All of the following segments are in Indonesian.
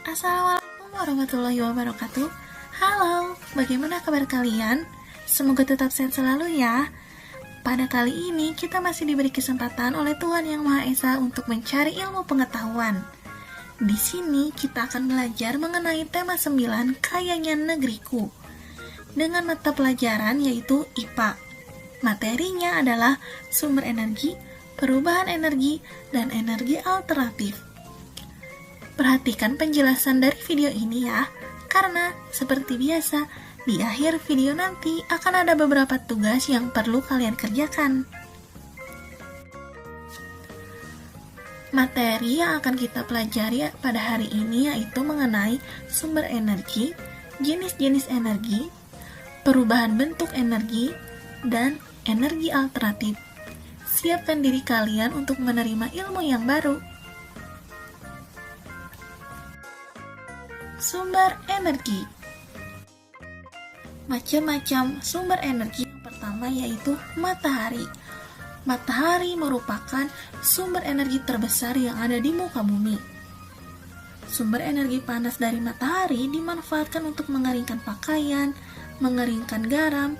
Assalamualaikum warahmatullahi wabarakatuh. Halo, bagaimana kabar kalian? Semoga tetap sehat selalu ya. Pada kali ini kita masih diberi kesempatan oleh Tuhan Yang Maha Esa untuk mencari ilmu pengetahuan. Di sini kita akan belajar mengenai tema 9 Kayanya Negeriku dengan mata pelajaran yaitu IPA. Materinya adalah sumber energi, perubahan energi, dan energi alternatif. Perhatikan penjelasan dari video ini ya, karena seperti biasa, di akhir video nanti akan ada beberapa tugas yang perlu kalian kerjakan. Materi yang akan kita pelajari pada hari ini yaitu mengenai sumber energi, jenis-jenis energi, perubahan bentuk energi, dan energi alternatif. Siapkan diri kalian untuk menerima ilmu yang baru. Sumber energi. Macam-macam sumber energi. Yang pertama yaitu matahari. Matahari merupakan sumber energi terbesar yang ada di muka bumi. Sumber energi panas dari matahari dimanfaatkan untuk mengeringkan pakaian, mengeringkan garam,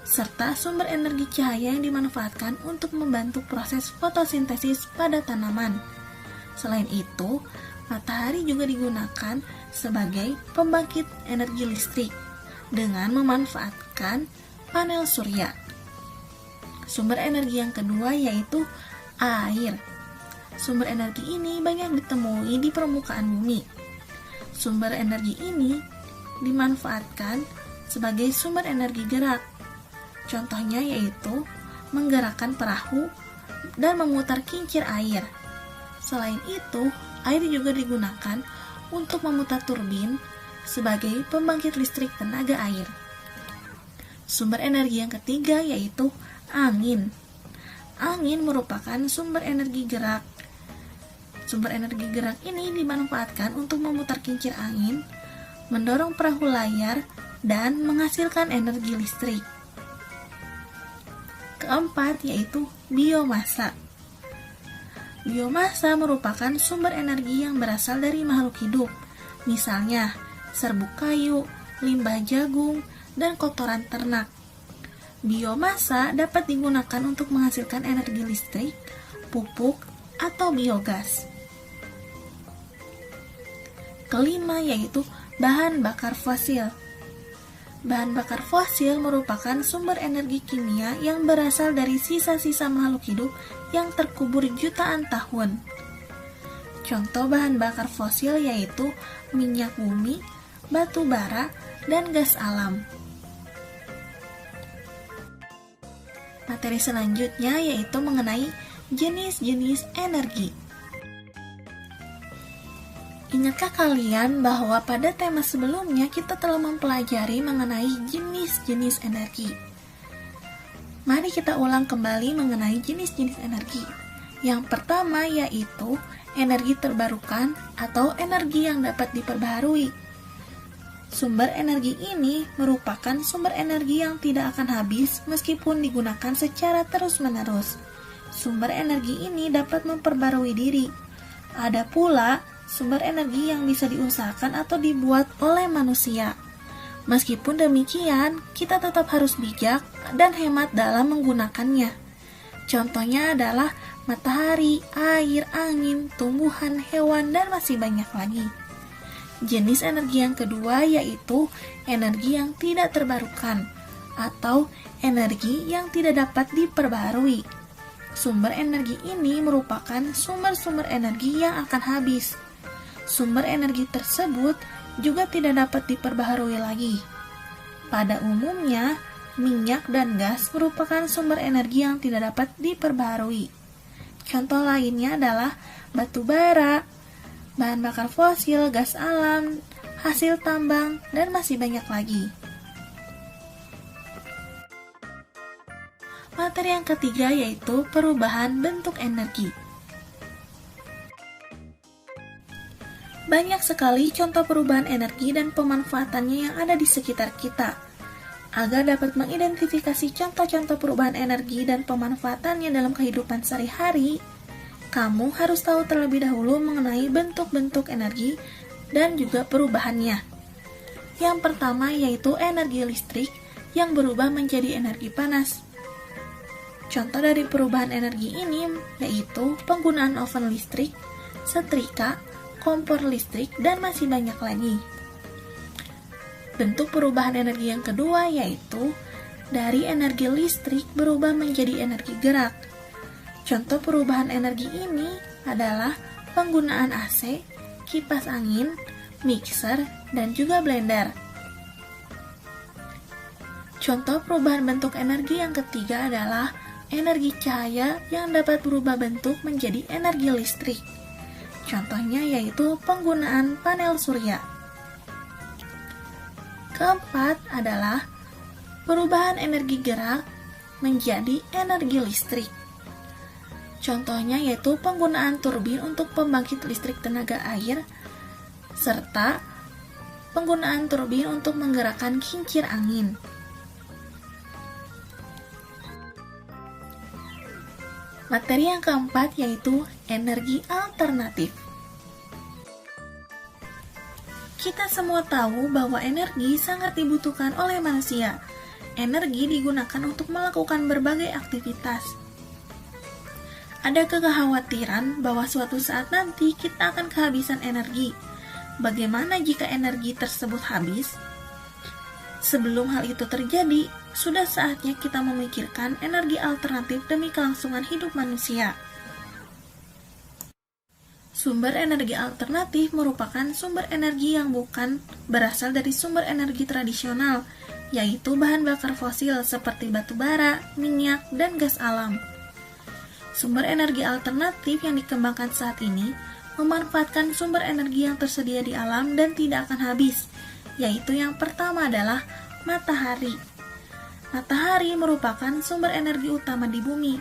serta sumber energi cahaya yang dimanfaatkan untuk membantu proses fotosintesis pada tanaman. Selain itu, matahari juga digunakan sebagai pembangkit energi listrik dengan memanfaatkan panel surya. Sumber energi yang kedua yaitu air. Sumber energi ini banyak ditemui di permukaan bumi. Sumber energi ini dimanfaatkan sebagai sumber energi gerak. Contohnya yaitu menggerakkan perahu dan memutar kincir air. Selain itu, air juga digunakan untuk memutar turbin sebagai pembangkit listrik tenaga air. Sumber energi yang ketiga yaitu angin. Angin merupakan sumber energi gerak. Sumber energi gerak ini dimanfaatkan untuk memutar kincir angin, mendorong perahu layar, dan menghasilkan energi listrik. Keempat yaitu biomasa. Biomasa merupakan sumber energi yang berasal dari makhluk hidup, misalnya serbuk kayu, limbah jagung, dan kotoran ternak. Biomasa dapat digunakan untuk menghasilkan energi listrik, pupuk, atau biogas. Kelima yaitu bahan bakar fosil. Bahan bakar fosil merupakan sumber energi kimia yang berasal dari sisa-sisa makhluk hidup yang terkubur jutaan tahun. Contoh bahan bakar fosil yaitu minyak bumi, batu bara, dan gas alam. Materi selanjutnya yaitu mengenai jenis-jenis energi. Ingatkah kalian bahwa pada tema sebelumnya kita telah mempelajari mengenai jenis-jenis energi? Mari kita ulang kembali mengenai jenis-jenis energi. Yang pertama yaitu energi terbarukan atau energi yang dapat diperbaharui. Sumber energi ini merupakan sumber energi yang tidak akan habis meskipun digunakan secara terus-menerus. Sumber energi ini dapat memperbarui diri. Ada pula sumber energi yang bisa diusahakan atau dibuat oleh manusia. Meskipun demikian, kita tetap harus bijak dan hemat dalam menggunakannya. Contohnya adalah matahari, air, angin, tumbuhan, hewan, dan masih banyak lagi. Jenis energi yang kedua yaitu energi yang tidak terbarukan atau energi yang tidak dapat diperbaharui. Sumber energi ini merupakan sumber-sumber energi yang akan habis. Sumber energi tersebut juga tidak dapat diperbaharui lagi. Pada umumnya, minyak dan gas merupakan sumber energi yang tidak dapat diperbaharui. Contoh lainnya adalah batu bara, bahan bakar fosil, gas alam, hasil tambang, dan masih banyak lagi. Materi yang ketiga yaitu perubahan bentuk energi. Banyak sekali contoh perubahan energi dan pemanfaatannya yang ada di sekitar kita. Agar dapat mengidentifikasi contoh-contoh perubahan energi dan pemanfaatannya dalam kehidupan sehari-hari, kamu harus tahu terlebih dahulu mengenai bentuk-bentuk energi dan juga perubahannya. Yang pertama yaitu energi listrik yang berubah menjadi energi panas. Contoh dari perubahan energi ini yaitu penggunaan oven listrik, setrika, kompor listrik, dan masih banyak lagi. Bentuk perubahan energi yang kedua yaitu dari energi listrik berubah menjadi energi gerak. Contoh perubahan energi ini adalah penggunaan AC, kipas angin, mixer, dan juga blender. Contoh perubahan bentuk energi yang ketiga adalah energi cahaya yang dapat berubah bentuk menjadi energi listrik. Contohnya yaitu penggunaan panel surya. Keempat adalah perubahan energi gerak menjadi energi listrik. Contohnya yaitu penggunaan turbin untuk pembangkit listrik tenaga air, serta penggunaan turbin untuk menggerakkan kincir angin. Materi yang keempat yaitu energi alternatif. Kita semua tahu bahwa energi sangat dibutuhkan oleh manusia. Energi digunakan untuk melakukan berbagai aktivitas. Ada kekhawatiran bahwa suatu saat nanti kita akan kehabisan energi. Bagaimana jika energi tersebut habis? Sebelum hal itu terjadi, sudah saatnya kita memikirkan energi alternatif demi kelangsungan hidup manusia. Sumber energi alternatif merupakan sumber energi yang bukan berasal dari sumber energi tradisional, yaitu bahan bakar fosil seperti batu bara, minyak, dan gas alam. Sumber energi alternatif yang dikembangkan saat ini memanfaatkan sumber energi yang tersedia di alam dan tidak akan habis, yaitu yang pertama adalah matahari. Matahari merupakan sumber energi utama di bumi.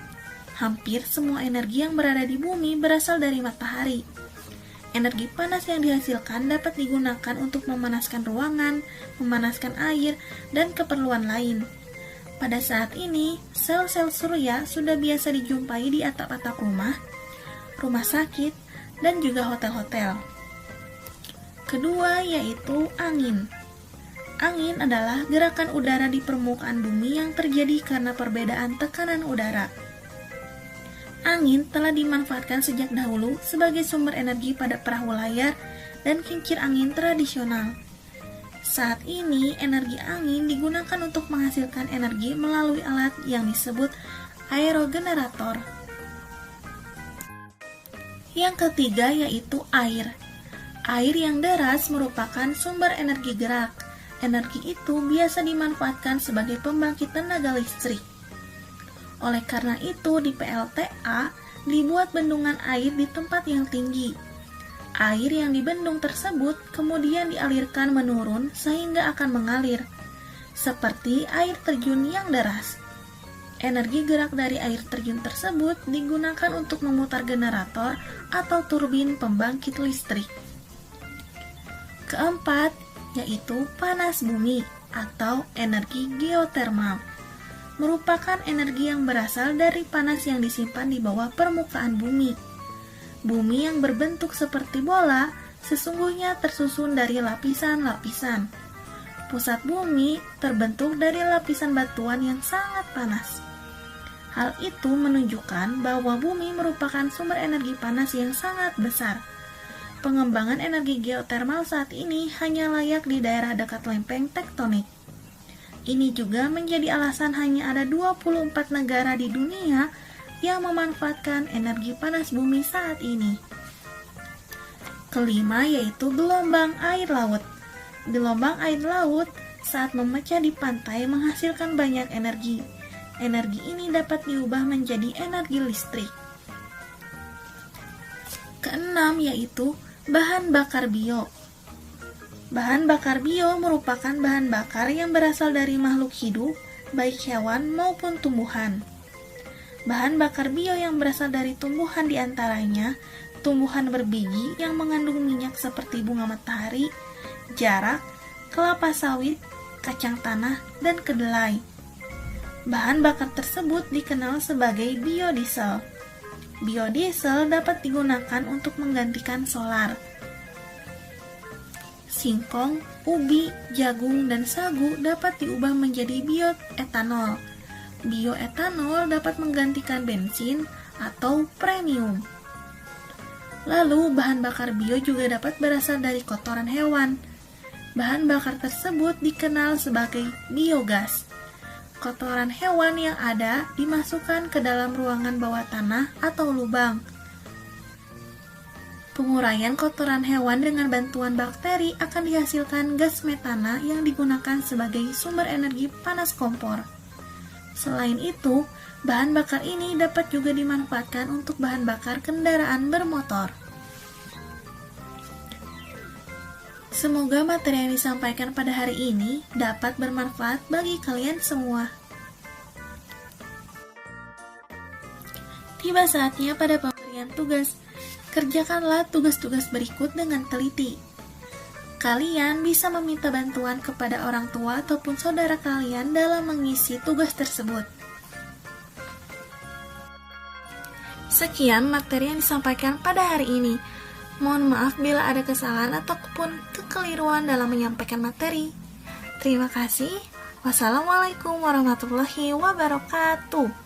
Hampir semua energi yang berada di bumi berasal dari matahari. Energi panas yang dihasilkan dapat digunakan untuk memanaskan ruangan, memanaskan air, dan keperluan lain. Pada saat ini, sel-sel surya sudah biasa dijumpai di atap-atap rumah, rumah sakit, dan juga hotel-hotel. Kedua yaitu angin. Angin adalah gerakan udara di permukaan bumi yang terjadi karena perbedaan tekanan udara. Angin telah dimanfaatkan sejak dahulu sebagai sumber energi pada perahu layar dan kincir angin tradisional. Saat ini, energi angin digunakan untuk menghasilkan energi melalui alat yang disebut aerogenerator. Yang ketiga yaitu air. Air yang deras merupakan sumber energi gerak. Energi itu biasa dimanfaatkan sebagai pembangkit tenaga listrik. Oleh karena itu, di PLTA dibuat bendungan air di tempat yang tinggi. Air yang dibendung tersebut kemudian dialirkan menurun sehingga akan mengalir, seperti air terjun yang deras. Energi gerak dari air terjun tersebut digunakan untuk memutar generator atau turbin pembangkit listrik. Keempat, yaitu panas bumi atau energi geotermal. Merupakan energi yang berasal dari panas yang disimpan di bawah permukaan bumi. Bumi yang berbentuk seperti bola sesungguhnya tersusun dari lapisan-lapisan. Pusat bumi terbentuk dari lapisan batuan yang sangat panas. Hal itu menunjukkan bahwa bumi merupakan sumber energi panas yang sangat besar. Pengembangan energi geotermal saat ini hanya layak di daerah dekat lempeng tektonik. Ini juga menjadi alasan hanya ada 24 negara di dunia yang memanfaatkan energi panas bumi saat ini. Kelima yaitu gelombang air laut. Gelombang air laut saat memecah di pantai menghasilkan banyak energi. Energi ini dapat diubah menjadi energi listrik. Keenam yaitu bahan bakar bio. Bahan bakar bio merupakan bahan bakar yang berasal dari makhluk hidup, baik hewan maupun tumbuhan. Bahan bakar bio yang berasal dari tumbuhan diantaranya tumbuhan berbiji yang mengandung minyak seperti bunga matahari, jarak, kelapa sawit, kacang tanah, dan kedelai. Bahan bakar tersebut dikenal sebagai biodiesel. Biodiesel dapat digunakan untuk menggantikan solar. singkong, ubi, jagung, dan sagu dapat diubah menjadi bioetanol. Bioetanol dapat menggantikan bensin atau premium. Lalu, bahan bakar bio juga dapat berasal dari kotoran hewan. Bahan bakar tersebut dikenal sebagai biogas. Kotoran hewan yang ada dimasukkan ke dalam ruangan bawah tanah atau lubang. Penguraian kotoran hewan dengan bantuan bakteri akan dihasilkan gas metana yang digunakan sebagai sumber energi panas kompor. Selain itu, bahan bakar ini dapat juga dimanfaatkan untuk bahan bakar kendaraan bermotor. Semoga materi yang disampaikan pada hari ini dapat bermanfaat bagi kalian semua. Tiba saatnya pada pemberian tugas. Kerjakanlah tugas-tugas berikut dengan teliti. Kalian bisa meminta bantuan kepada orang tua ataupun saudara kalian dalam mengisi tugas tersebut. Sekian materi yang disampaikan pada hari ini. Mohon maaf bila ada kesalahan ataupun kekeliruan dalam menyampaikan materi. Terima kasih. Wassalamualaikum warahmatullahi wabarakatuh.